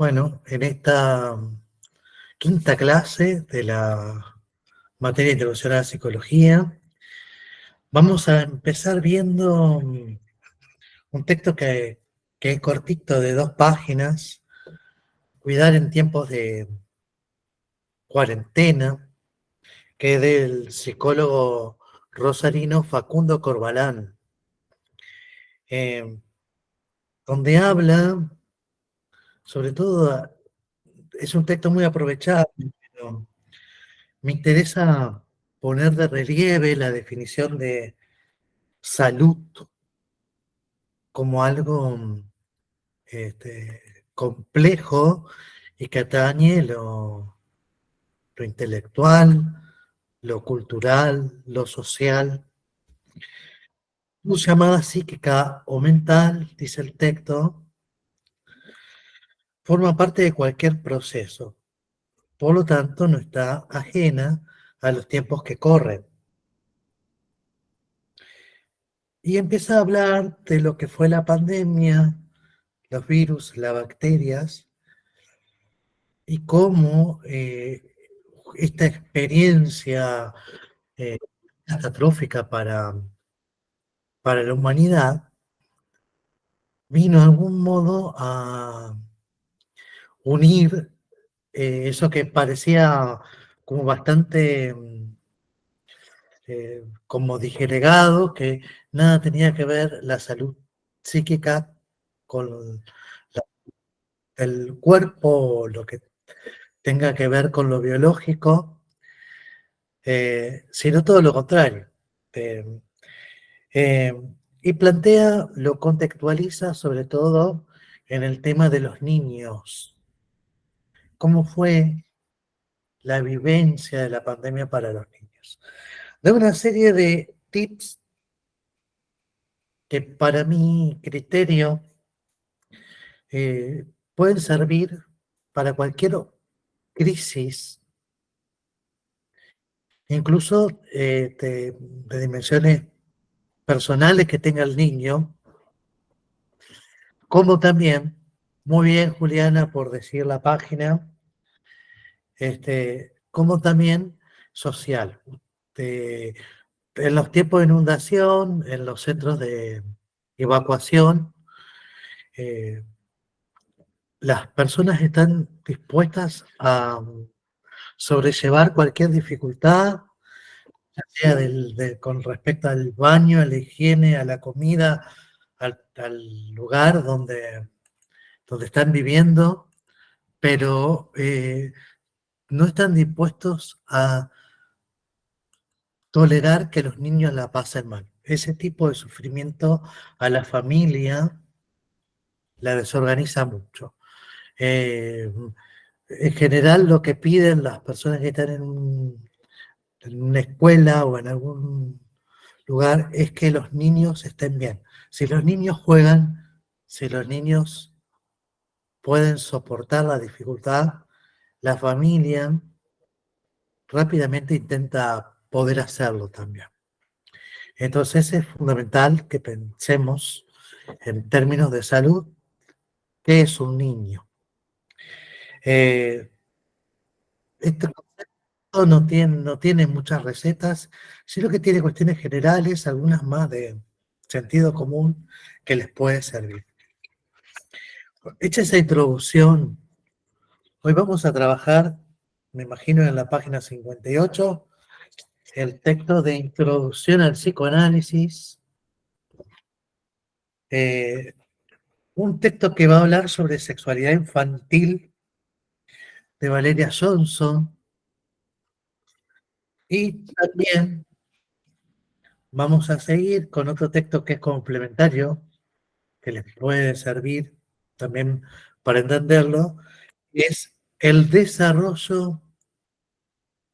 Bueno, en esta quinta clase de la materia de Introducción a la Psicología, vamos a empezar viendo un texto que es cortito, de 2 páginas, Cuidar en tiempos de cuarentena, que es del psicólogo rosarino Facundo Corbalán, eh, donde habla, sobre todo, es un texto muy aprovechado, pero me interesa poner de relieve la definición de salud como algo complejo y que atañe lo intelectual, lo cultural, lo social. Su llamada psíquica o mental, dice el texto, forma parte de cualquier proceso, por lo tanto no está ajena a los tiempos que corren. Y empieza a hablar de lo que fue la pandemia, los virus, las bacterias, y cómo esta experiencia eh, catastrófica para la humanidad vino de algún modo a unir eso que parecía como bastante como disgregado, que nada tenía que ver la salud psíquica con la- el cuerpo, lo que tenga que ver con lo biológico, sino todo lo contrario. Eh, eh, y plantea, lo contextualiza sobre todo en el tema de los niños. ¿Cómo fue la vivencia de la pandemia para los niños? Da una serie de tips que para mi criterio pueden servir para cualquier crisis, incluso de dimensiones personales que tenga el niño, como también, muy bien Juliana por decir la página, como también social. De- en los tiempos de inundación, en los centros de evacuación, eh, las personas están dispuestas a sobrellevar cualquier dificultad, ya sea con respecto al baño, a la higiene, a la comida, al lugar donde están viviendo, pero no están dispuestos a tolerar que los niños la pasen mal. Ese tipo de sufrimiento a la familia la desorganiza mucho. Eh, en general, lo que piden las personas que están en una escuela o en algún lugar es que los niños estén bien. Si los niños juegan, si los niños pueden soportar la dificultad, la familia rápidamente intenta poder hacerlo también. Entonces es fundamental que pensemos en términos de salud, ¿qué es un niño? Eh, este concepto no tiene muchas recetas, sino que tiene cuestiones generales, algunas más de sentido común que les puede servir. Hecha esa introducción, hoy vamos a trabajar, me imagino en la página 58, el texto de Introducción al Psicoanálisis, eh, un texto que va a hablar sobre sexualidad infantil de Valeria Johnson, y también vamos a seguir con otro texto que es complementario, que les puede servir también para entenderlo, es el desarrollo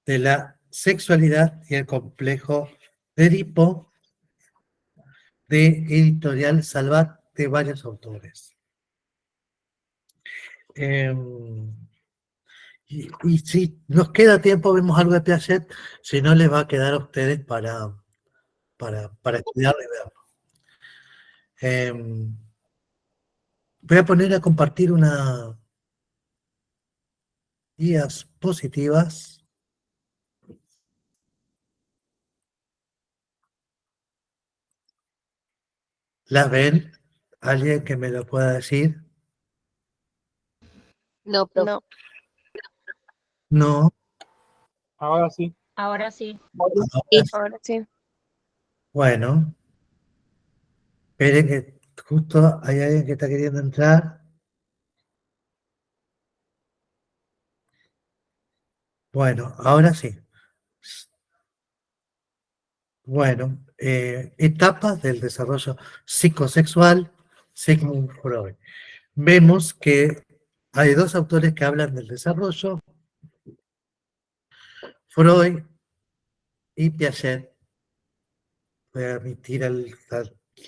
de la sexualidad y el complejo de Edipo, de Editorial Salvat, de varios autores. Eh, y si nos queda tiempo, vemos algo de Piaget, si no les va a quedar a ustedes para estudiarlo y verlo. Voy a poner a compartir una energías positivas. ¿Las ven? ¿Alguien que me lo pueda decir? No, profe. No. No. Ahora sí. Ahora sí. Ahora Ahora sí. Bueno, esperen que justo hay alguien que está queriendo entrar. Bueno, ahora sí. Bueno, etapas del desarrollo psicosexual, Sigmund Freud. Vemos que hay dos autores que hablan del desarrollo, Freud y Piaget. Voy a emitir el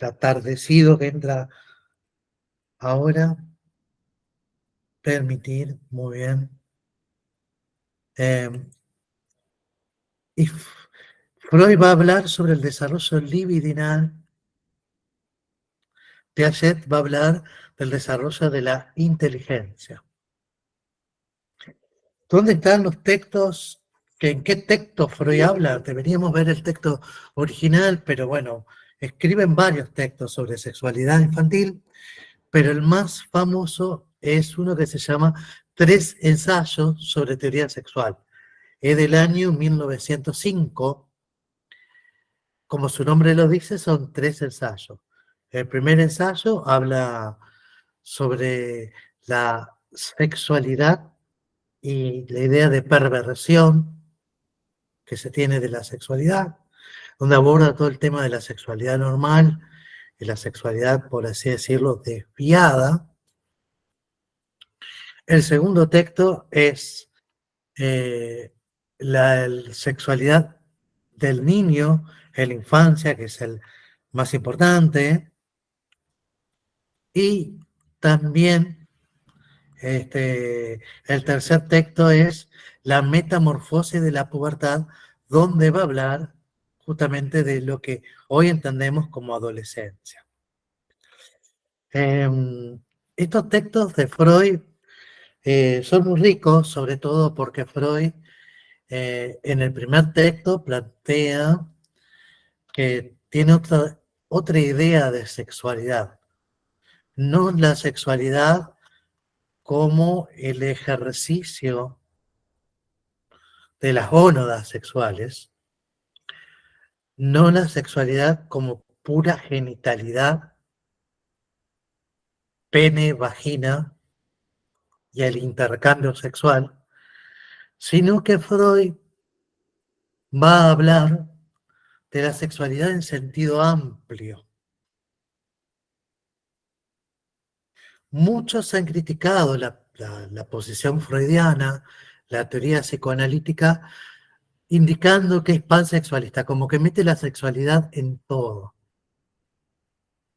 atardecido que entra ahora. Permitir, muy bien. Y Freud va a hablar sobre el desarrollo libidinal. Piaget va a hablar del desarrollo de la inteligencia. ¿Dónde están los textos? ¿En qué texto Freud habla? Deberíamos ver el texto original, pero bueno, escriben varios textos sobre sexualidad infantil, pero el más famoso es uno que se llama Tres ensayos sobre teoría sexual. Es del año 1905. Como su nombre lo dice, son tres ensayos. El primer ensayo habla sobre la sexualidad y la idea de perversión que se tiene de la sexualidad, donde aborda todo el tema de la sexualidad normal y la sexualidad, por así decirlo, desviada. El segundo texto es la sexualidad del niño en la infancia, que es el más importante, y también el tercer texto es la metamorfosis de la pubertad, donde va a hablar justamente de lo que hoy entendemos como adolescencia. Estos textos de Freud son muy ricos, sobre todo porque Freud en el primer texto plantea que tiene otra idea de sexualidad. No la sexualidad como el ejercicio de las gónadas sexuales, no la sexualidad como pura genitalidad, pene, vagina y el intercambio sexual, sino que Freud va a hablar de la sexualidad en sentido amplio. Muchos han criticado la posición freudiana, la teoría psicoanalítica, indicando que es pansexualista, como que mete la sexualidad en todo.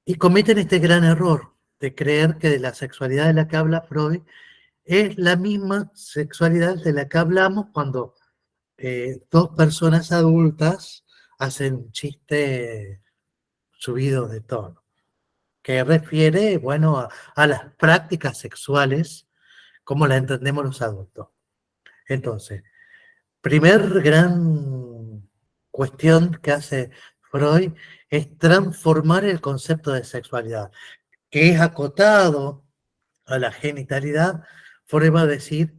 Y cometen este gran error de creer que de la sexualidad de la que habla Freud es la misma sexualidad de la que hablamos cuando dos personas adultas hacen un chiste subido de tono, que refiere, bueno, a las prácticas sexuales como las entendemos los adultos. Entonces, primer gran cuestión que hace Freud es transformar el concepto de sexualidad, que es acotado a la genitalidad. Freud va a decir,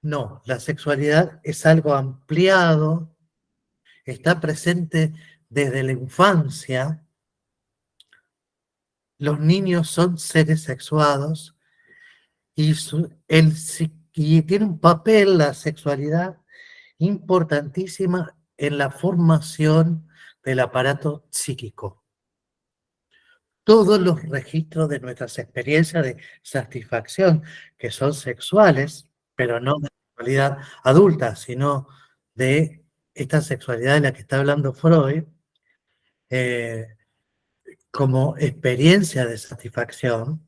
no, la sexualidad es algo ampliado, está presente desde la infancia, los niños son seres sexuados y, y tiene un papel la sexualidad importantísima en la formación del aparato psíquico. Todos los registros de nuestras experiencias de satisfacción, que son sexuales, pero no de sexualidad adulta, sino de esta sexualidad de la que está hablando Freud, como experiencia de satisfacción,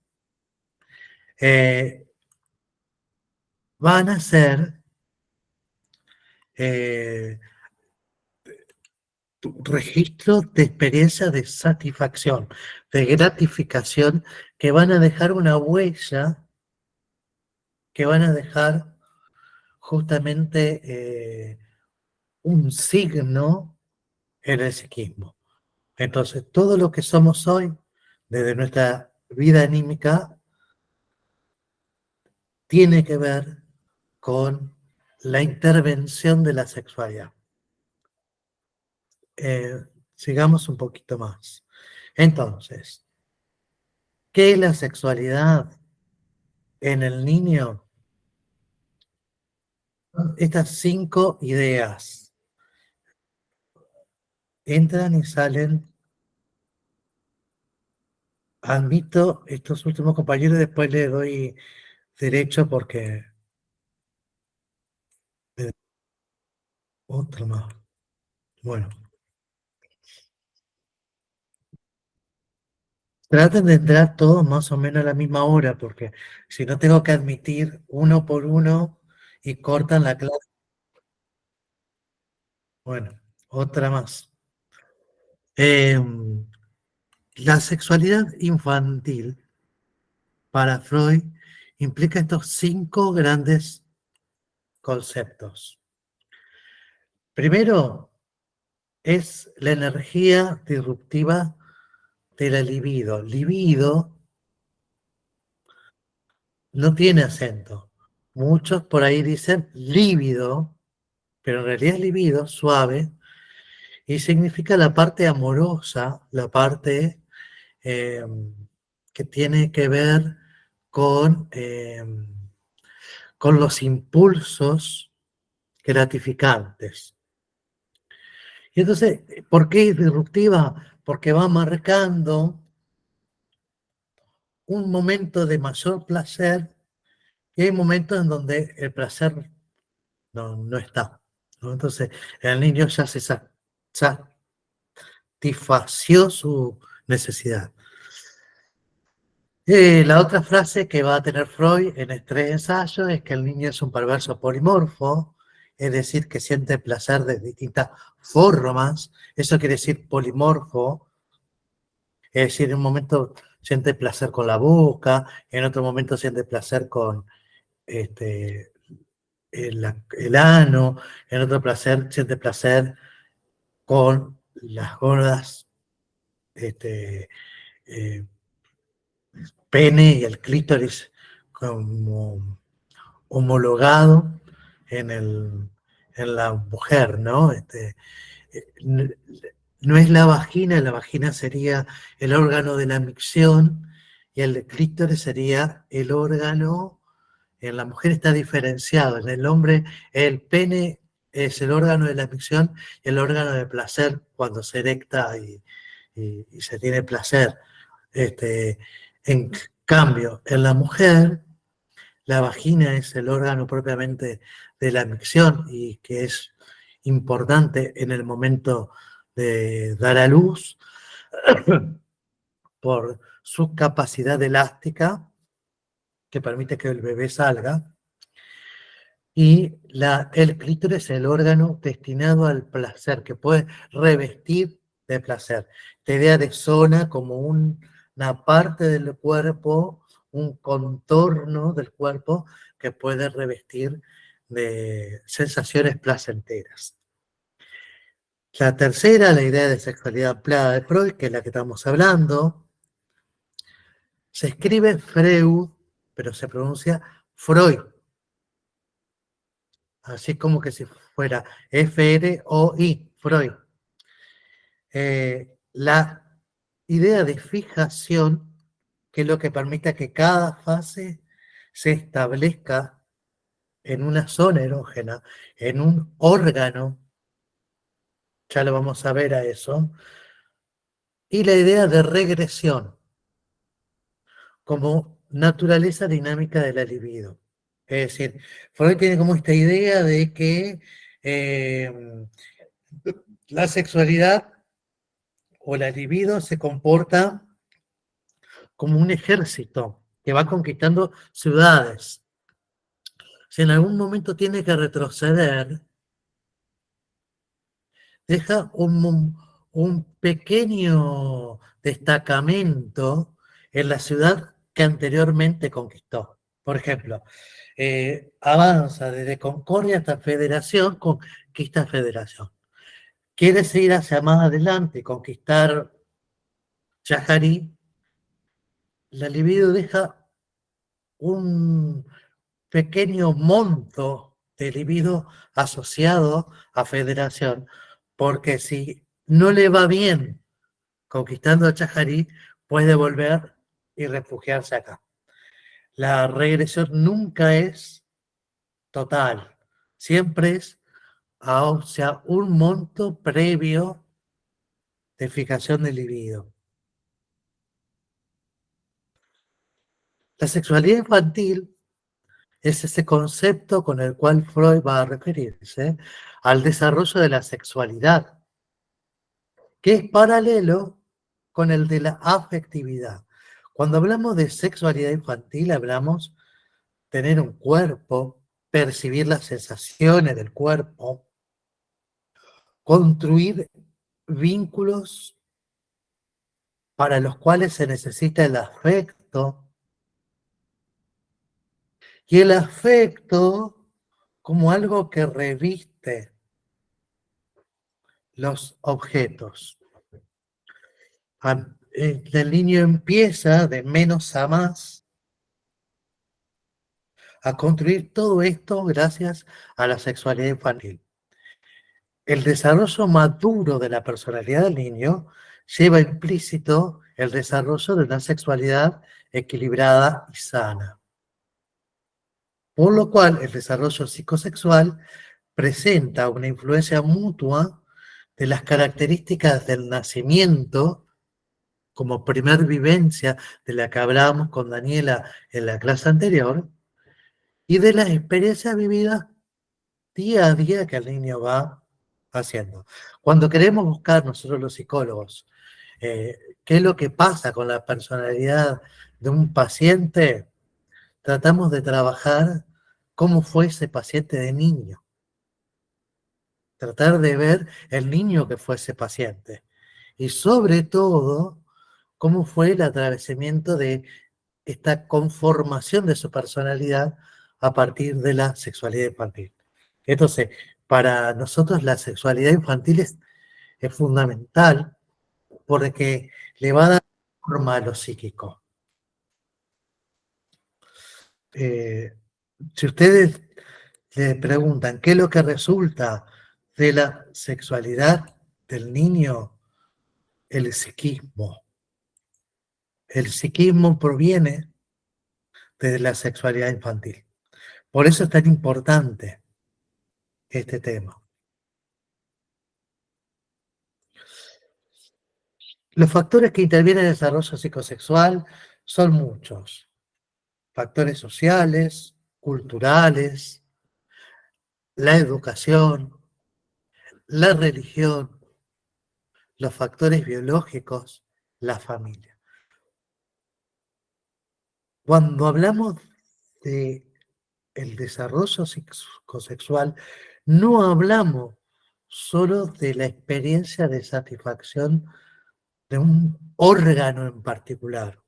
van a ser registros de experiencia de satisfacción, de gratificación, que van a dejar una huella, que van a dejar justamente un signo en el psiquismo. Entonces, todo lo que somos hoy, desde nuestra vida anímica, tiene que ver con la intervención de la sexualidad. Sigamos un poquito más. Entonces, ¿qué es la sexualidad en el niño? Estas 5 ideas entran y salen. Admito estos últimos compañeros, después le doy derecho porque otro más. Bueno, traten de entrar todos más o menos a la misma hora, porque si no tengo que admitir uno por uno y cortan la clase. Bueno, otra más. Eh, la sexualidad infantil para Freud implica estos 5 grandes conceptos. Primero, es la energía disruptiva de la libido. Libido no tiene acento. Muchos por ahí dicen lívido, pero en realidad es libido, suave, y significa la parte amorosa, la parte eh, que tiene que ver con, eh, con los impulsos gratificantes. Y entonces, ¿por qué es disruptiva? Porque va marcando un momento de mayor placer y hay momentos en donde el placer no está, ¿no? Entonces, el niño ya se satisfació su necesidad. La otra frase que va a tener Freud en este ensayo es que el niño es un perverso polimorfo, es decir, que siente placer de distintas formas. Eso quiere decir polimorfo, es decir, en un momento siente placer con la boca, en otro momento siente placer con este, el ano, en otro placer siente placer con las gordas, eh, pene y el clítoris como homologado en, en la mujer, ¿no? No es la vagina sería el órgano de la micción y el clítoris sería el órgano. En la mujer está diferenciado, en el hombre el pene es el órgano de la micción y el órgano de placer cuando se erecta y se tiene placer. En cambio, en la mujer, la vagina es el órgano propiamente de la micción y que es importante en el momento de dar a luz por su capacidad elástica que permite que el bebé salga. Y el clítoris es el órgano destinado al placer, que puede revestir de placer. Esta idea de zona como una parte del cuerpo, un contorno del cuerpo que puede revestir de sensaciones placenteras. La tercera, la idea de sexualidad ampliada de Freud, que es la que estamos hablando, se escribe Freud, pero se pronuncia Freud, así como que si fuera F-R-O-I, Freud. La idea de fijación, que es lo que permite que cada fase se establezca en una zona erógena, en un órgano, ya lo vamos a ver a eso, y la idea de regresión como naturaleza dinámica de la libido. Es decir, Freud tiene como esta idea de que la sexualidad o la libido se comporta como un ejército que va conquistando ciudades. Si en algún momento tiene que retroceder, deja un pequeño destacamento en la ciudad que anteriormente conquistó. Por ejemplo, avanza desde concordia hasta federación, conquista federación. Quiere seguir hacia más adelante, conquistar Yajarí, la libido deja un pequeño monto de libido asociado a federación, porque si no le va bien conquistando a Chajarí, puede volver y refugiarse acá. La regresión nunca es total, siempre es hacia un monto previo de fijación del libido. La sexualidad infantil es ese concepto con el cual Freud va a referirse al desarrollo de la sexualidad, que es paralelo con el de la afectividad. Cuando hablamos de sexualidad infantil, hablamos de tener un cuerpo, percibir las sensaciones del cuerpo, construir vínculos para los cuales se necesita el afecto, y el afecto como algo que reviste los objetos. El niño empieza de menos a más a construir todo esto gracias a la sexualidad infantil. El desarrollo maduro de la personalidad del niño lleva implícito el desarrollo de una sexualidad equilibrada y sana. Por lo cual, el desarrollo psicosexual presenta una influencia mutua de las características del nacimiento como primer vivencia de la que hablábamos con Daniela en la clase anterior, y de las experiencias vividas día a día que el niño va haciendo. Cuando queremos buscar nosotros los psicólogos, qué es lo que pasa con la personalidad de un paciente, tratamos de trabajar cómo fue ese paciente de niño. Tratar de ver el niño que fue ese paciente. Y sobre todo, cómo fue el atravesamiento de esta conformación de su personalidad a partir de la sexualidad infantil. Entonces, para nosotros la sexualidad infantil es fundamental porque le va a dar forma a lo psíquico. Si ustedes le preguntan qué es lo que resulta de la sexualidad del niño, el psiquismo. El psiquismo proviene de la sexualidad infantil. Por eso es tan importante este tema. Los factores que intervienen en el desarrollo psicosexual son muchos. Factores sociales, culturales, la educación, la religión, los factores biológicos, la familia. Cuando hablamos de el desarrollo psicosexual, no hablamos solo de la experiencia de satisfacción de un órgano en particular,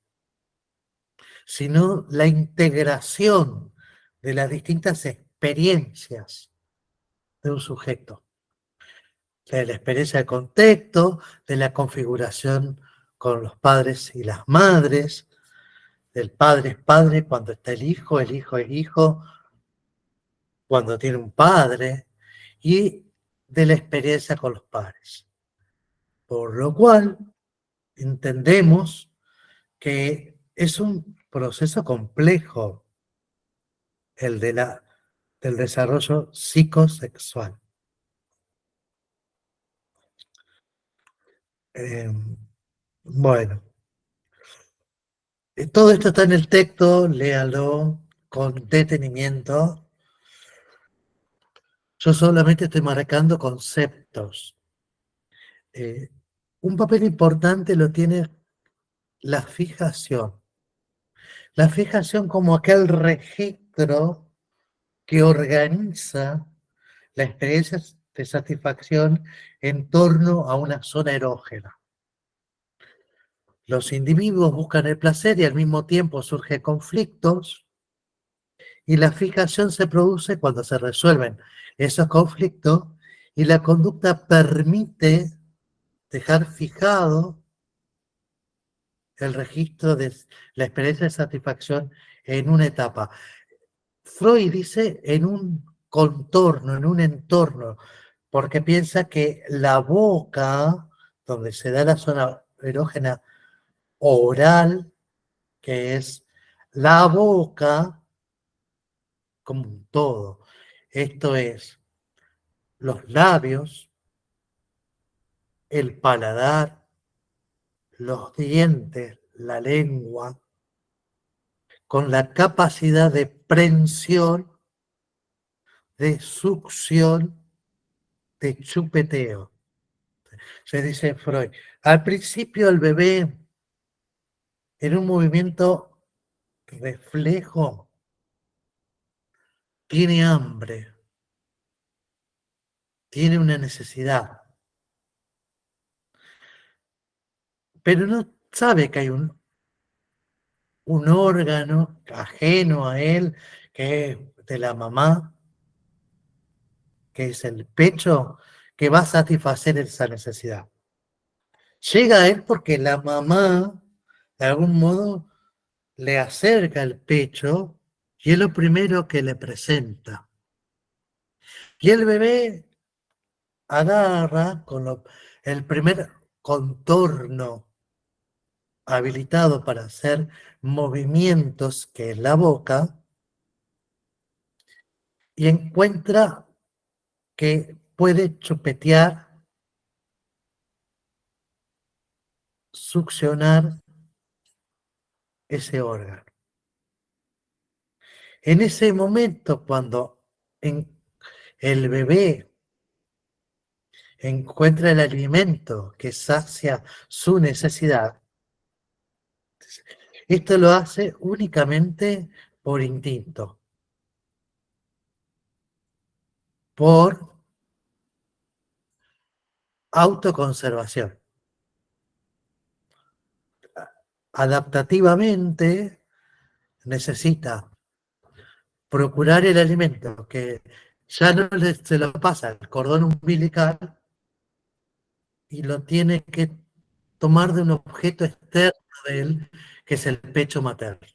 sino la integración de las distintas experiencias de un sujeto. De la experiencia de contexto, de la configuración con los padres y las madres, del padre es padre cuando está el hijo es hijo cuando tiene un padre, y de la experiencia con los padres. Por lo cual, entendemos que es un proceso complejo el del desarrollo psicosexual. Bueno, todo esto está en el texto, léalo con detenimiento. Yo solamente estoy marcando conceptos. Un papel importante lo tiene la fijación. La fijación como aquel registro que organiza la experiencia de satisfacción en torno a una zona erógena. Los individuos buscan el placer y al mismo tiempo surgen conflictos Y la fijación se produce cuando se resuelven esos conflictos y la conducta permite dejar fijado el registro de la experiencia de satisfacción en una etapa. Freud dice en un contorno, en un entorno, porque piensa que la boca, donde se da la zona erógena oral, que es la boca como un todo. Esto es los labios, el paladar, los dientes, la lengua, con la capacidad de prensión, de succión, de chupeteo. Se dice Freud. Al principio el bebé, en un movimiento reflejo, tiene hambre, tiene una necesidad, pero no sabe que hay un órgano ajeno a él, que es de la mamá, que es el pecho, que va a satisfacer esa necesidad. Llega a él porque la mamá, de algún modo, le acerca el pecho y es lo primero que le presenta. Y el bebé agarra con el primer contorno habilitado para hacer movimientos, que es la boca, y encuentra que puede chupetear, succionar ese órgano. En ese momento, cuando el bebé encuentra el alimento que sacia su necesidad, esto lo hace únicamente por instinto, por autoconservación. Adaptativamente necesita procurar el alimento que ya no se lo pasa el cordón umbilical y lo tiene que tomar de un objeto externo de él, que es el pecho materno.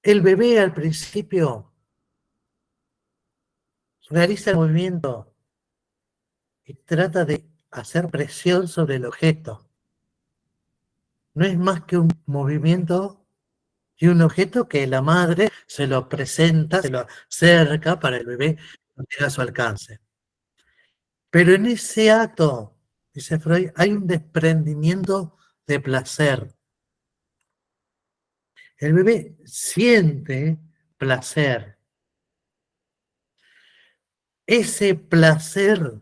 El bebé al principio realiza el movimiento y trata de hacer presión sobre el objeto. No es más que un movimiento y un objeto que la madre se lo presenta, se lo acerca para el bebé que tenga a su alcance. Pero en ese acto, dice Freud, hay un desprendimiento de placer. El bebé siente placer. Ese placer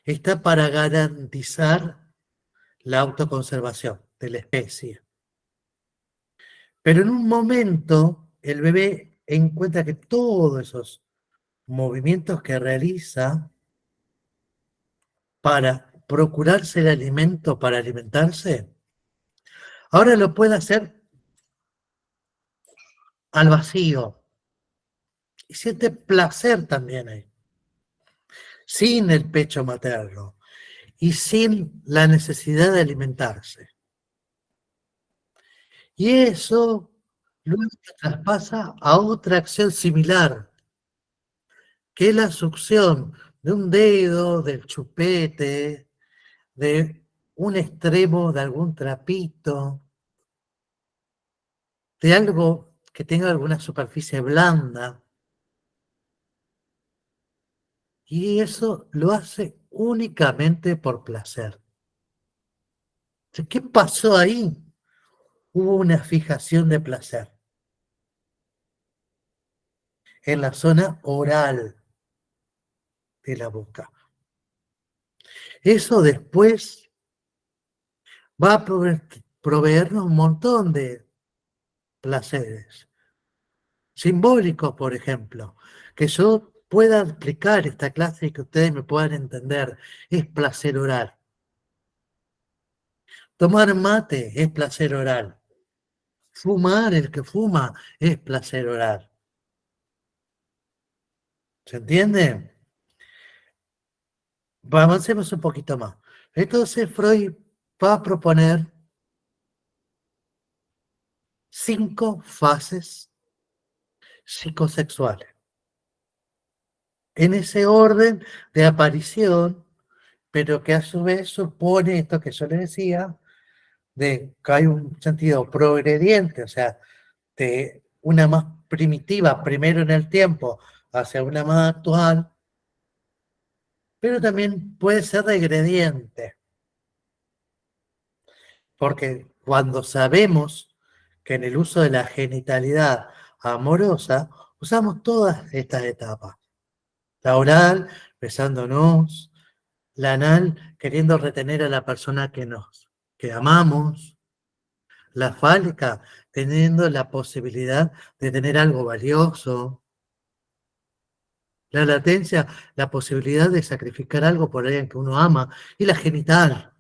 está para garantizar la autoconservación de la especie. Pero en un momento el bebé encuentra que todos esos movimientos que realiza para procurarse el alimento, para alimentarse, ahora lo puede hacer al vacío. Y siente placer también ahí, sin el pecho materno y sin la necesidad de alimentarse. Y eso luego traspasa a otra acción similar, que es la succión de un dedo, del chupete, de un extremo de algún trapito, de algo que tenga alguna superficie blanda. Y eso lo hace únicamente por placer. ¿Qué pasó ahí? Hubo una fijación de placer en la zona oral de la boca. Eso después va a proveernos un montón de placeres. Simbólicos, por ejemplo, que yo pueda explicar esta clase y que ustedes me puedan entender. Es placer oral. Tomar mate es placer oral. Fumar, el que fuma, es placer oral. ¿Se entiende? Avancemos un poquito más. Entonces Freud va a proponer 5 fases psicosexuales. En ese orden de aparición, pero que a su vez supone esto que yo le decía, de que hay un sentido progrediente, o sea, de una más primitiva, primero en el tiempo, hacia una más actual, pero también puede ser regrediente, porque cuando sabemos que en el uso de la genitalidad amorosa, usamos todas estas etapas. La oral, besándonos, la anal, queriendo retener a la persona que amamos, la fálica, teniendo la posibilidad de tener algo valioso, la latencia, la posibilidad de sacrificar algo por alguien que uno ama, y la genital,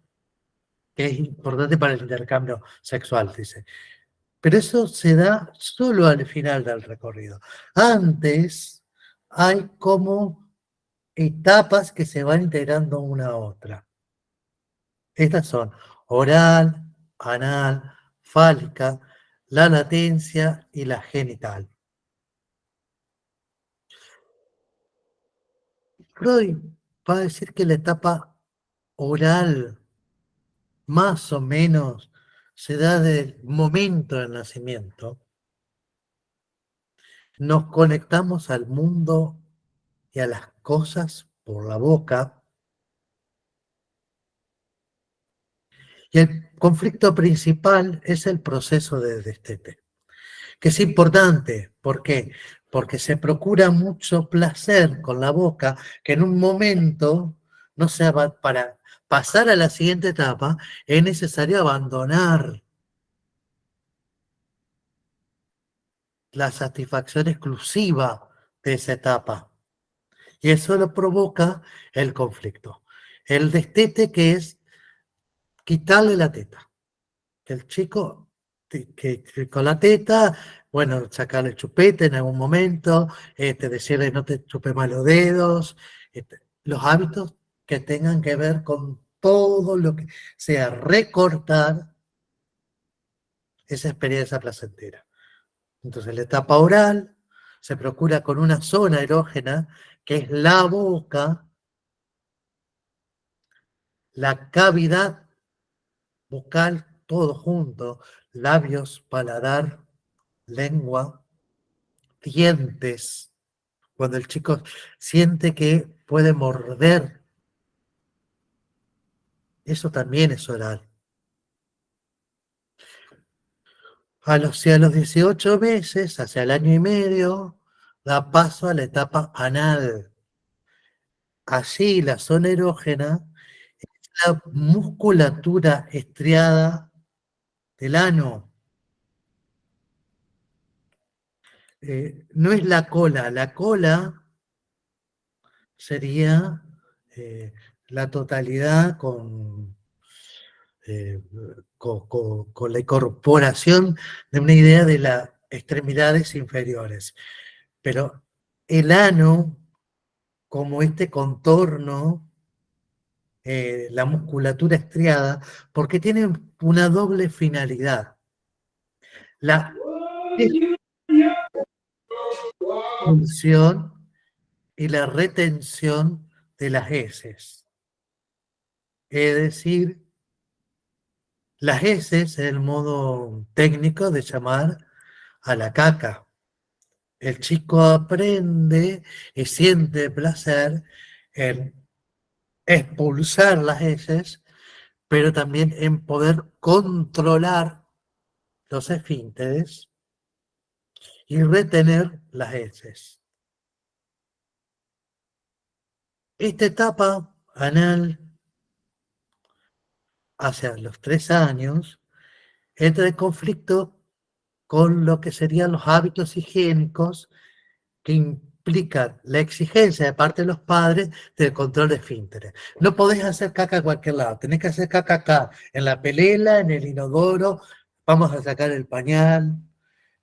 que es importante para el intercambio sexual, dice. Pero eso se da solo al final del recorrido. Antes hay como etapas que se van integrando una a otra. Estas son oral, anal, fálica, la latencia y la genital. Freud va a decir que la etapa oral más o menos se da del momento del nacimiento. Nos conectamos al mundo y a las cosas por la boca. Y el conflicto principal es el proceso de destete, que es importante. ¿Por qué? Porque se procura mucho placer con la boca, que en un momento, no se va, para pasar a la siguiente etapa, es necesario abandonar la satisfacción exclusiva de esa etapa. Y eso lo provoca el conflicto. El destete, que es quitarle la teta. Que el chico, que con la teta, bueno, sacarle el chupete en algún momento, decirle no te chupe más los dedos, los hábitos que tengan que ver con todo lo que sea recortar esa experiencia placentera. Entonces la etapa oral se procura con una zona erógena que es la boca, la cavidad bucal, todo junto, labios, paladar, lengua, dientes. Cuando el chico siente que puede morder, eso también es oral. Si a los 18 meses, hacia el año y medio, da paso a la etapa anal. Allí la zona erógena es la musculatura estriada del ano. No es la cola sería la totalidad eh, con la incorporación de una idea de las extremidades inferiores. Pero el ano, como este contorno, la musculatura estriada, porque tiene una doble finalidad. La expulsión y la retención de las heces. Es decir, las heces es el modo técnico de llamar a la caca. El chico aprende y siente placer en expulsar las heces, pero también en poder controlar los esfínteres y retener las heces. Esta etapa anal, hacia los 3 años, entra en conflicto con lo que serían los hábitos higiénicos que implican la exigencia de parte de los padres del control de esfínteres. No podés hacer caca a cualquier lado, tenés que hacer caca acá, en la pelela, en el inodoro, vamos a sacar el pañal,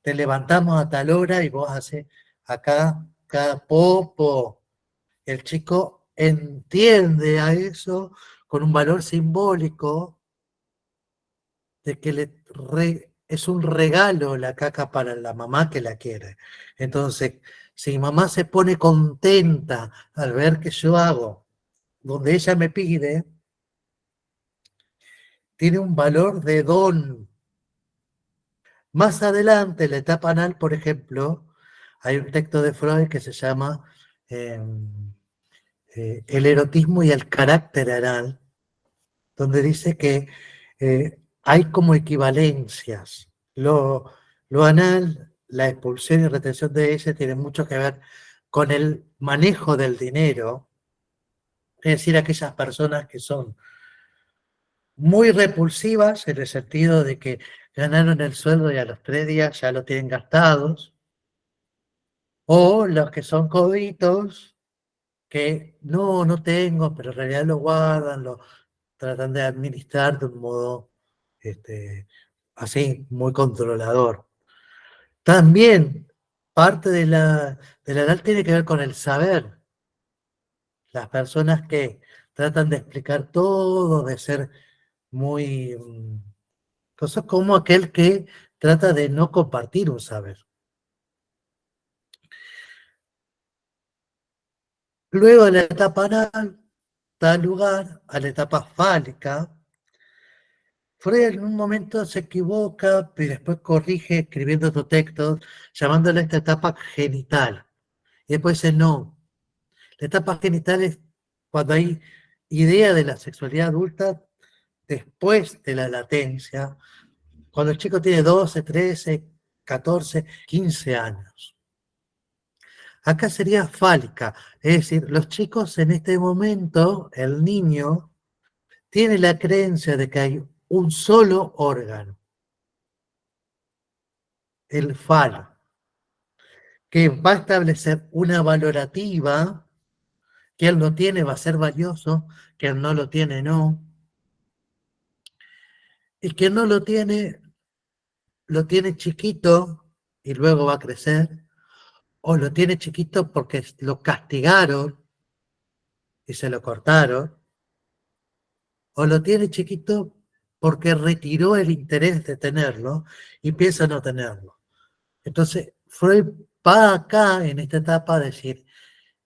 te levantamos a tal hora y vos haces acá, cada popo. El chico entiende a eso con un valor simbólico de que es un regalo la caca para la mamá que la quiere. Entonces, si mamá se pone contenta al ver que yo hago donde ella me pide, tiene un valor de don. Más adelante, en la etapa anal, por ejemplo, hay un texto de Freud que se llama eh, El erotismo y el carácter anal, donde dice que hay como equivalencias. Lo anal, la expulsión y retención de ella tiene mucho que ver con el manejo del dinero, es decir, aquellas personas que son muy repulsivas en el sentido de que ganaron el sueldo y a los 3 días ya lo tienen gastados, o los que son coditos, que no tengo, pero en realidad lo guardan, lo tratan de administrar de un modo este, así, muy controlador. También parte de la edad tiene que ver con el saber. Las personas que tratan de explicar todo, de ser muy... cosas como aquel que trata de no compartir un saber. Luego de la etapa anal, da lugar a la etapa fálica. Freud en un momento se equivoca y después corrige escribiendo otro texto, llamándole a esta etapa genital. Y después dice, no, la etapa genital es cuando hay idea de la sexualidad adulta después de la latencia, cuando el chico tiene 12, 13, 14, 15 años. Acá sería fálica, es decir, los chicos en este momento, el niño, tiene la creencia de que hay un solo órgano, el falo, que va a establecer una valorativa, que él lo tiene, va a ser valioso, que él no lo tiene, no, y que no lo tiene chiquito y luego va a crecer, o lo tiene chiquito porque lo castigaron y se lo cortaron, o lo tiene chiquito porque retiró el interés de tenerlo y piensa no tenerlo. Entonces, Freud va acá en esta etapa a decir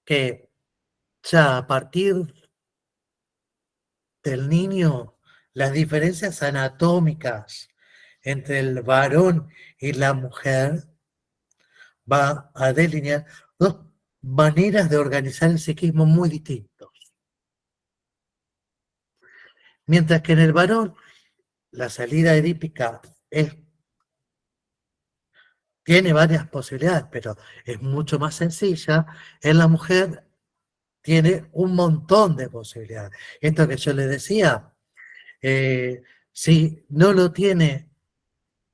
que ya a partir del niño, las diferencias anatómicas entre el varón y la mujer va a delinear dos maneras de organizar el psiquismo muy distintos. Mientras que en el varón la salida edípica tiene varias posibilidades, pero es mucho más sencilla, en la mujer tiene un montón de posibilidades. Esto que yo le decía, si no lo tiene,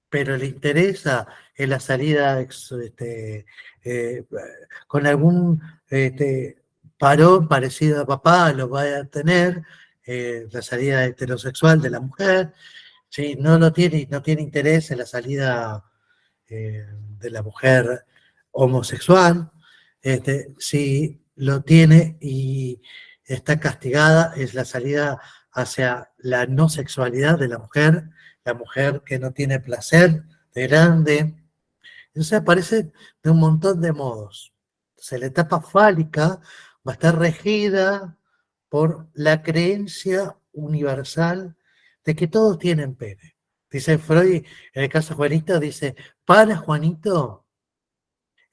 pero le interesa en la salida eh, con algún parón parecido a papá, lo va a tener, la salida heterosexual de la mujer. Si no lo tiene y no tiene interés en la salida de la mujer homosexual, si lo tiene y está castigada, es la salida hacia la no sexualidad de la mujer que no tiene placer de grande. Entonces aparece de un montón de modos. Entonces la etapa fálica va a estar regida por la creencia universal de que todos tienen pene. Dice Freud, en el caso Juanito, dice, para Juanito,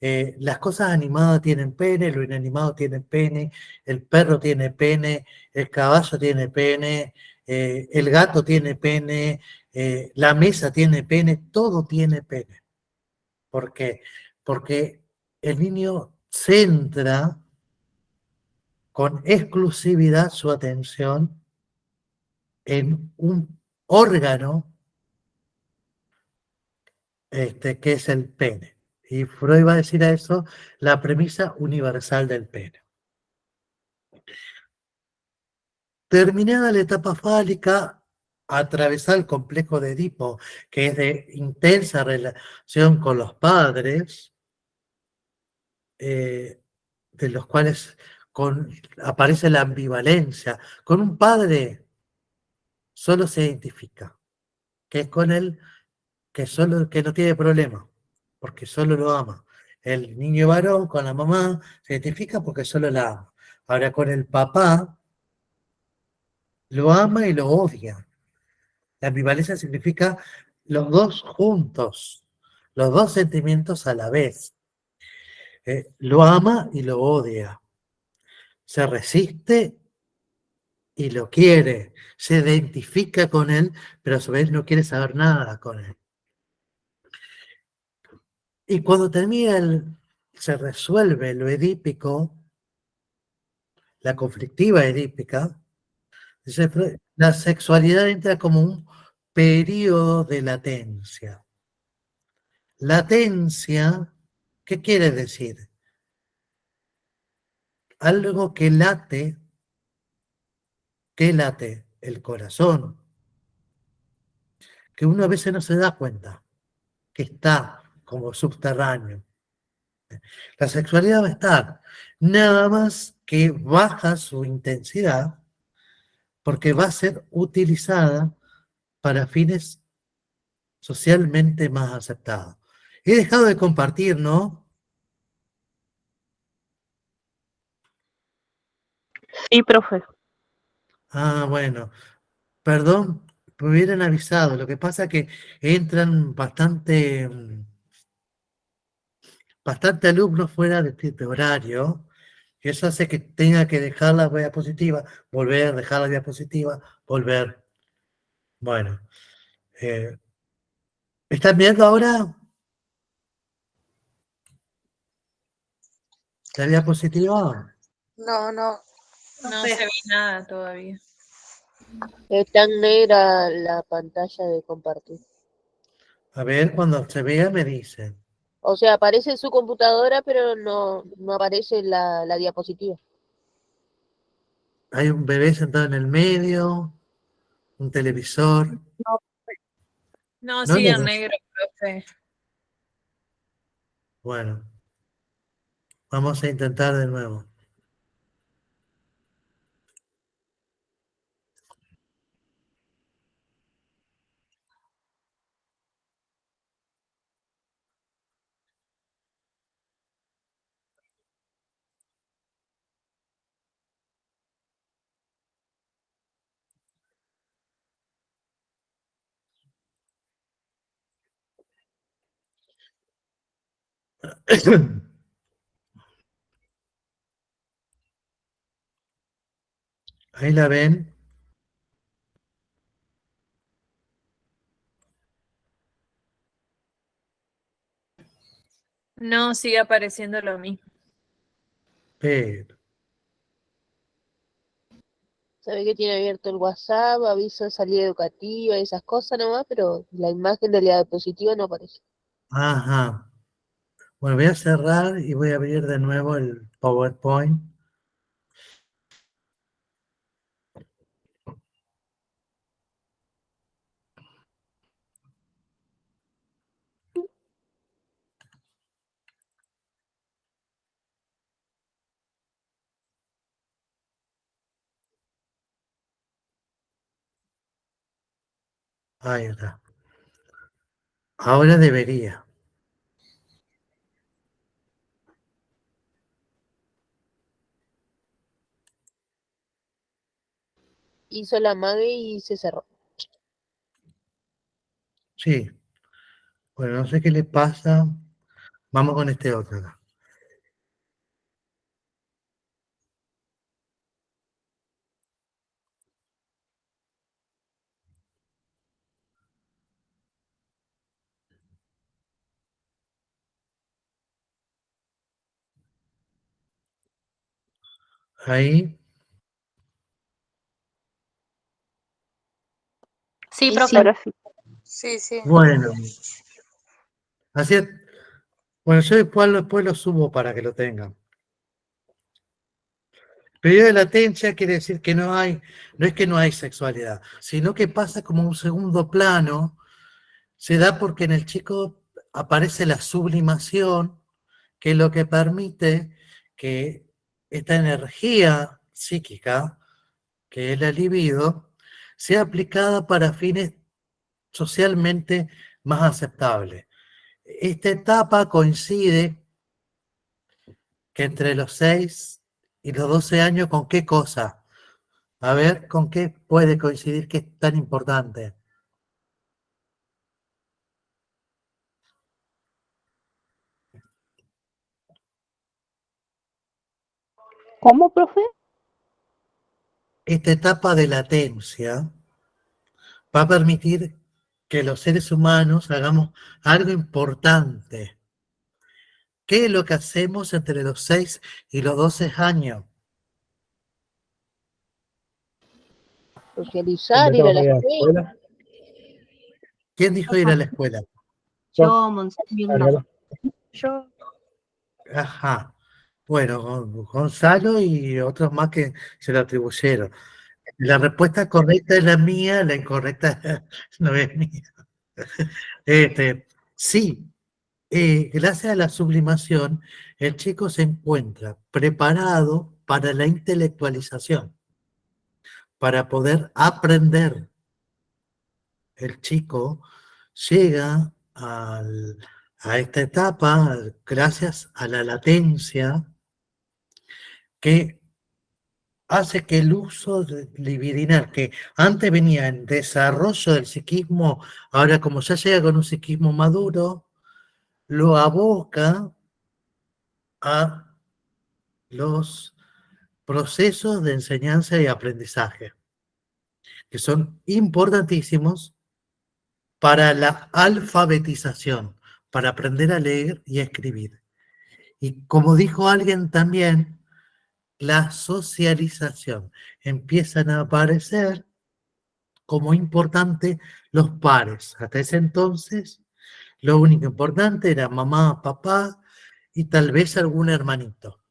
las cosas animadas tienen pene, lo inanimado tiene pene, el perro tiene pene, el caballo tiene pene, el gato tiene pene, la mesa tiene pene, todo tiene pene. ¿Por qué? Porque el niño centra con exclusividad su atención en un órgano que es el pene. Y Freud va a decir a eso la premisa universal del pene. Terminada la etapa fálica, atravesar el complejo de Edipo, que es de intensa relación con los padres, de los cuales aparece la ambivalencia. Con un padre solo se identifica, que es con él, que no tiene problema, porque solo lo ama. El niño varón con la mamá se identifica porque solo la ama. Ahora con el papá lo ama y lo odia. La ambivalencia significa los dos juntos, los dos sentimientos a la vez. Lo ama y lo odia. Se resiste y lo quiere. Se identifica con él, pero a su vez no quiere saber nada con él. Y cuando se resuelve lo edípico, la conflictiva edípica, la sexualidad entra como un periodo de latencia. Latencia, ¿qué quiere decir? Algo que late, el corazón, que uno a veces no se da cuenta, que está como subterráneo. La sexualidad va a estar, nada más que baja su intensidad porque va a ser utilizada para fines socialmente más aceptados. He dejado de compartir, ¿no? Sí, profe. Ah, bueno, perdón, me hubieran avisado. Lo que pasa es que entran bastante alumnos fuera de horario, y eso hace que tenga que dejar la diapositiva, volver, dejar la diapositiva, volver. Bueno, eh, ¿están viendo ahora la diapositiva? No, no. No se ve nada todavía. Está negra la pantalla de compartir. A ver, cuando se vea me dicen. O sea, aparece su computadora, pero no aparece la diapositiva. Hay un bebé sentado en el medio, un televisor. No, No, sigue no, en no. negro, profe. Bueno, vamos a intentar de nuevo. Ahí la ven. No, sigue apareciendo lo mismo. Pero, Sabe que tiene abierto el WhatsApp, aviso de salida educativa, esas cosas nomás, pero la imagen de la diapositiva no aparece. ajá. Bueno, voy a cerrar y voy a abrir de nuevo el PowerPoint. Ahí está. Ahora debería. Hizo la mague y se cerró. Sí. Bueno, no sé qué le pasa. Vamos con este otro acá. Ahí. Sí, profe. Ahora sí. Sí, sí. Bueno. Así es. Bueno, yo después lo subo para que lo tengan. Periodo de latencia quiere decir que no es que no hay sexualidad, sino que pasa como un segundo plano, se da porque en el chico aparece la sublimación, que es lo que permite que esta energía psíquica, que es la libido, sea aplicada para fines socialmente más aceptables. Esta etapa coincide que entre los 6 y los 12 años, ¿con qué cosa? A ver, ¿con qué puede coincidir que es tan importante? ¿Cómo, profe? Esta etapa de latencia va a permitir que los seres humanos hagamos algo importante. ¿Qué es lo que hacemos entre los 6 y los 12 años? Socializar, ir a la escuela. ¿Quién dijo ir a la escuela? Yo, Monseñor, no. Yo, Ajá. Bueno, Gonzalo y otros más que se lo atribuyeron. La respuesta correcta es la mía, la incorrecta no es mía. Sí, gracias a la sublimación, el chico se encuentra preparado para la intelectualización, para poder aprender. El chico llega a esta etapa gracias a la latencia que hace que el uso libidinal, que antes venía en desarrollo del psiquismo, ahora como ya llega con un psiquismo maduro, lo aboca a los procesos de enseñanza y aprendizaje, que son importantísimos para la alfabetización, para aprender a leer y a escribir. Y como dijo alguien también, la socialización. Empiezan a aparecer como importante los pares. Hasta ese entonces, lo único importante era mamá, papá y tal vez algún hermanito.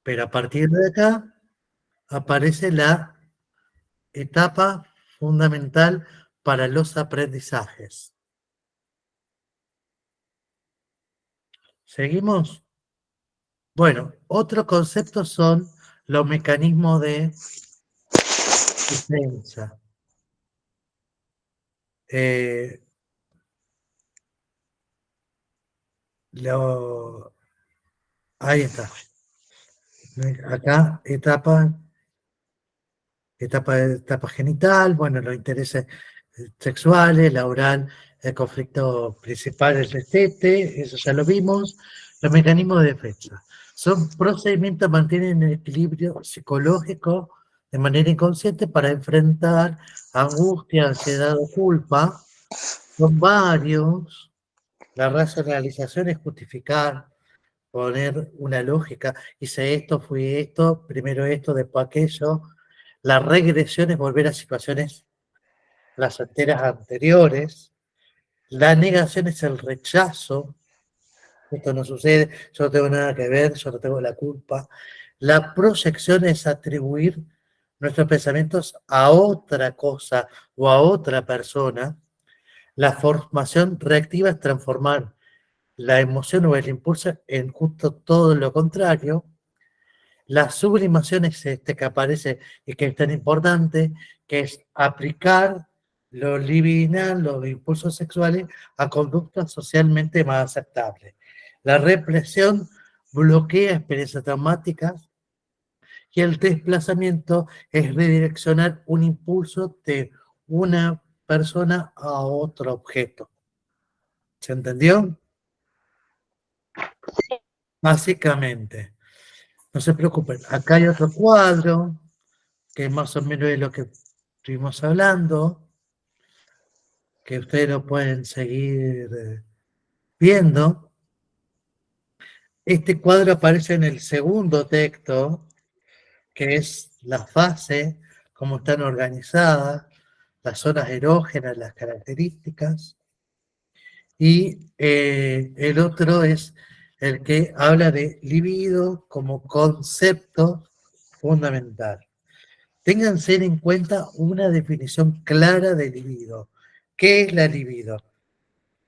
Pero a partir de acá aparece la etapa fundamental para los aprendizajes. ¿Seguimos? Bueno, otro concepto son los mecanismos de defensa. Ahí está. Acá, etapa genital, bueno, los intereses sexuales, la oral, el conflicto principal es el tete, eso ya lo vimos. Los mecanismos de defensa. Son procedimientos que mantienen el equilibrio psicológico de manera inconsciente para enfrentar angustia, ansiedad o culpa. Son varios. La racionalización es justificar, poner una lógica. Hice esto, fui esto, primero esto, después aquello. La regresión es volver a situaciones placenteras anteriores. La negación es el rechazo. Esto no sucede, yo no tengo nada que ver, yo no tengo la culpa. La proyección es atribuir nuestros pensamientos a otra cosa o a otra persona. La formación reactiva es transformar la emoción o el impulso en justo todo lo contrario. La sublimación es que aparece y que es tan importante, que es aplicar lo libidinal, los impulsos sexuales, a conductas socialmente más aceptables. La represión bloquea experiencias traumáticas y el desplazamiento es redireccionar un impulso de una persona a otro objeto. ¿Se entendió? Básicamente. No se preocupen, acá hay otro cuadro, que más o menos es lo que estuvimos hablando, que ustedes lo pueden seguir viendo. Este cuadro aparece en el segundo texto, que es la fase, cómo están organizadas, las zonas erógenas, las características. Y el otro es el que habla de libido como concepto fundamental. Ténganse en cuenta una definición clara de libido. ¿Qué es la libido?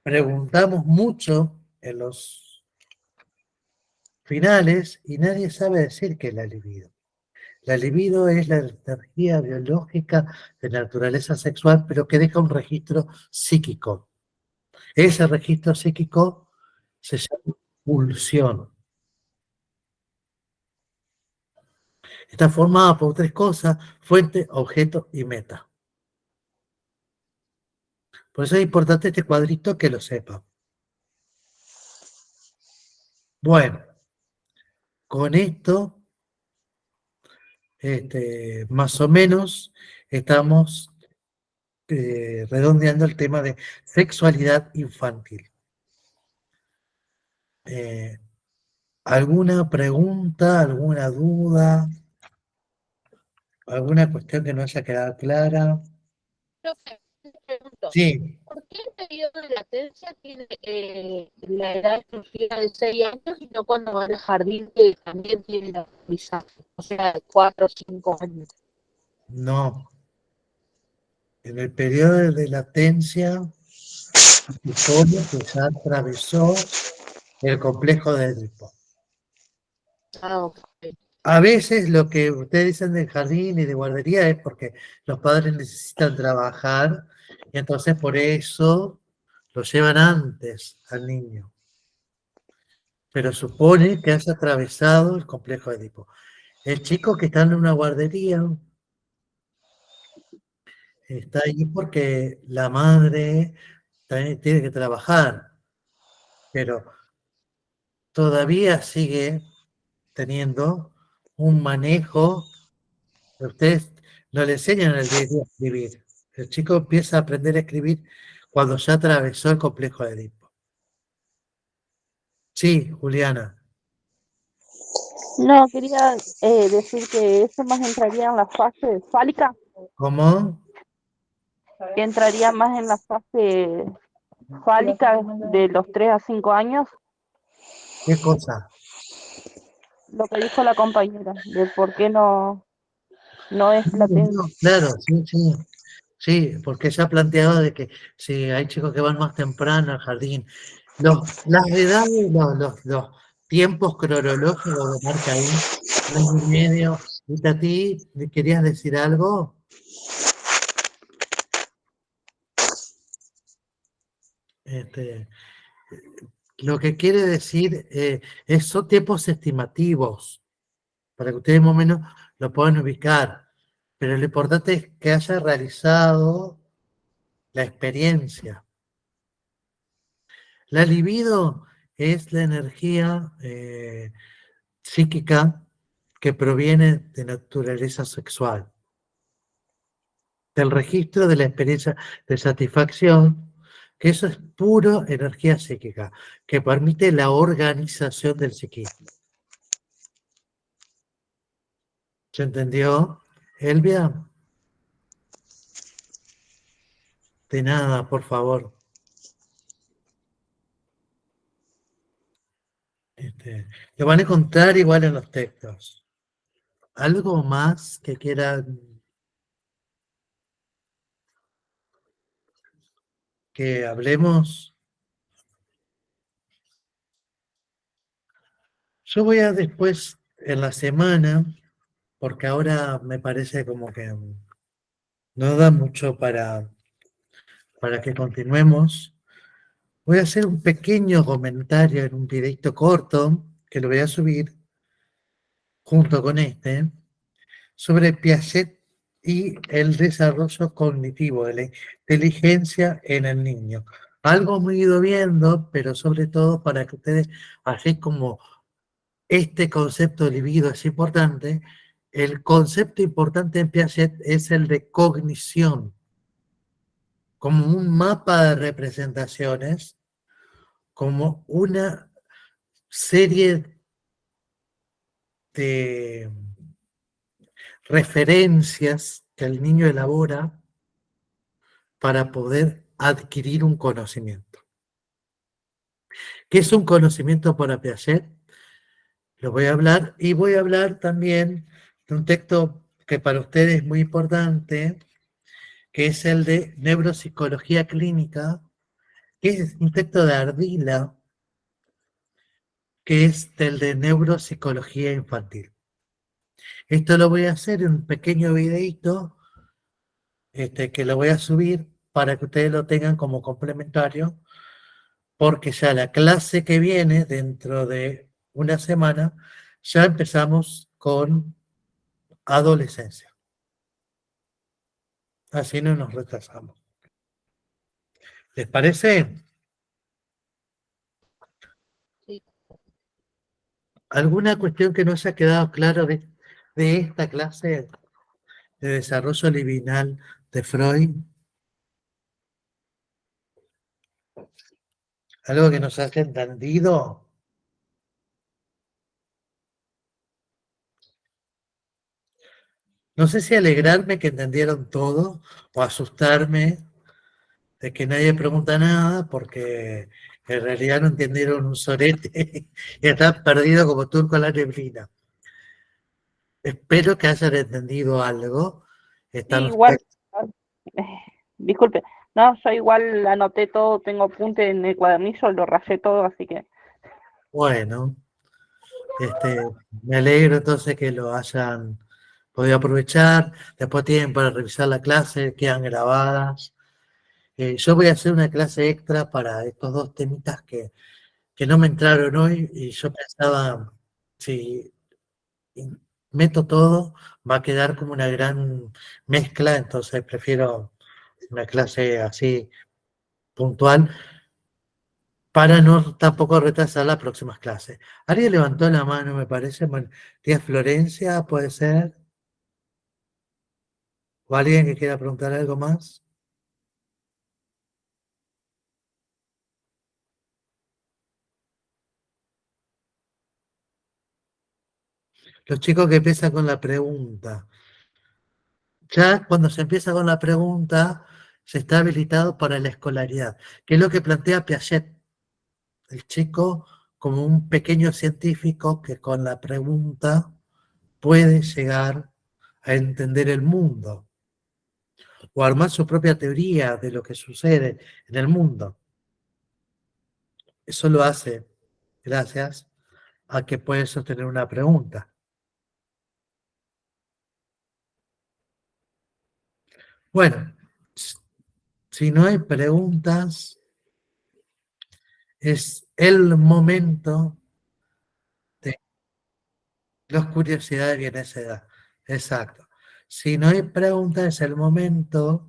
Preguntamos mucho en los finales y nadie sabe decir qué es la libido. La libido es la energía biológica de naturaleza sexual, pero que deja un registro psíquico. Ese registro psíquico se llama pulsión. Está formada por tres cosas: fuente, objeto y meta. Por eso es importante este cuadrito que lo sepa. Bueno, con esto, más o menos, estamos redondeando el tema de sexualidad infantil. ¿Alguna pregunta, alguna duda, alguna cuestión que no haya quedado clara? Profe, te pregunto, Sí, ¿por qué el periodo de latencia tiene la edad exclusiva de 6 años y no cuando van al jardín que también tiene la aprendizaje? O sea, 4 o 5 años. no. En el periodo de latencia, se supone que ya atravesó el complejo de Edipo. Ah, ok. A veces lo que ustedes dicen del jardín y de guardería es porque los padres necesitan trabajar y entonces por eso lo llevan antes al niño. Pero supone que haya atravesado el complejo de Edipo. El chico que está en una guardería está ahí porque la madre también tiene que trabajar, pero todavía sigue teniendo un manejo. Ustedes no le enseñan el día a día a escribir. El chico empieza a aprender a escribir cuando ya atravesó el complejo de Edipo. Sí, Juliana. No, quería decir que eso más entraría en la fase fálica, ¿Cómo? que entraría más en la fase fálica de los 3 a 5 años, ¿Qué cosa? lo que dijo la compañera, de por qué no es latente. No, claro, sí, sí. Sí, porque se ha planteado de que si hay chicos que van más temprano al jardín, las edades, los tiempos cronológicos que marca ahí, año y medio. ¿Y a ti querías decir algo? Este, lo que quiere decir son tiempos estimativos, para que ustedes más o menos lo puedan ubicar. Pero lo importante es que haya realizado la experiencia. La libido es la energía psíquica que proviene de naturaleza sexual, del registro de la experiencia de satisfacción, que eso es puro energía psíquica, que permite la organización del psiquismo. ¿Se entendió, Elvia? De nada, por favor. Lo van a encontrar igual en los textos. ¿Algo más que quieran que hablemos? Yo voy a después, en la semana, porque ahora me parece como que no da mucho para que continuemos. Voy a hacer un pequeño comentario en un videito corto, que lo voy a subir junto con sobre Piaget y el desarrollo cognitivo de la inteligencia en el niño. Algo muy ido viendo, pero sobre todo para que ustedes, así como este concepto de libido es importante, el concepto importante en Piaget es el de cognición, como un mapa de representaciones, como una serie de referencias que el niño elabora para poder adquirir un conocimiento. ¿Qué es un conocimiento por Piaget? Lo voy a hablar y voy a hablar también de un texto que para ustedes es muy importante, que es el de Neuropsicología Clínica, que es un texto de Ardila, que es el de Neuropsicología Infantil. Esto lo voy a hacer en un pequeño videito que lo voy a subir para que ustedes lo tengan como complementario, porque ya la clase que viene, dentro de una semana, ya empezamos con adolescencia. Así no nos retrasamos. ¿Les parece? Sí. ¿Alguna cuestión que no haya quedado claro de esta clase de desarrollo liminal de Freud? ¿Algo que nos haya entendido? No sé si alegrarme que entendieron todo o asustarme de que nadie pregunta nada porque en realidad no entendieron un sorete y están perdidos como turco en la neblina. Espero que hayan entendido algo. Sí, Están igual, eh, disculpe, no, yo igual anoté todo, tengo apunte en el cuadernillo, lo rayé todo, así que bueno. Me alegro entonces que lo hayan podido aprovechar. Después tienen para revisar la clase, quedan grabadas. Yo voy a hacer una clase extra para estos dos temitas que no me entraron hoy y yo pensaba, si meto todo, va a quedar como una gran mezcla, entonces prefiero una clase así puntual para no tampoco retrasar las próximas clases. Alguien levantó la mano, me parece. Bueno, tía Florencia, puede ser. ¿O alguien que quiera preguntar algo más? Los chicos que empiezan con la pregunta. Ya cuando se empieza con la pregunta, se está habilitado para la escolaridad, que es lo que plantea Piaget. El chico como un pequeño científico que con la pregunta puede llegar a entender el mundo o armar su propia teoría de lo que sucede en el mundo. Eso lo hace gracias a que puede sostener una pregunta. Bueno, si no hay preguntas, es el momento de las curiosidades y en esa edad. Exacto. Si no hay preguntas, es el momento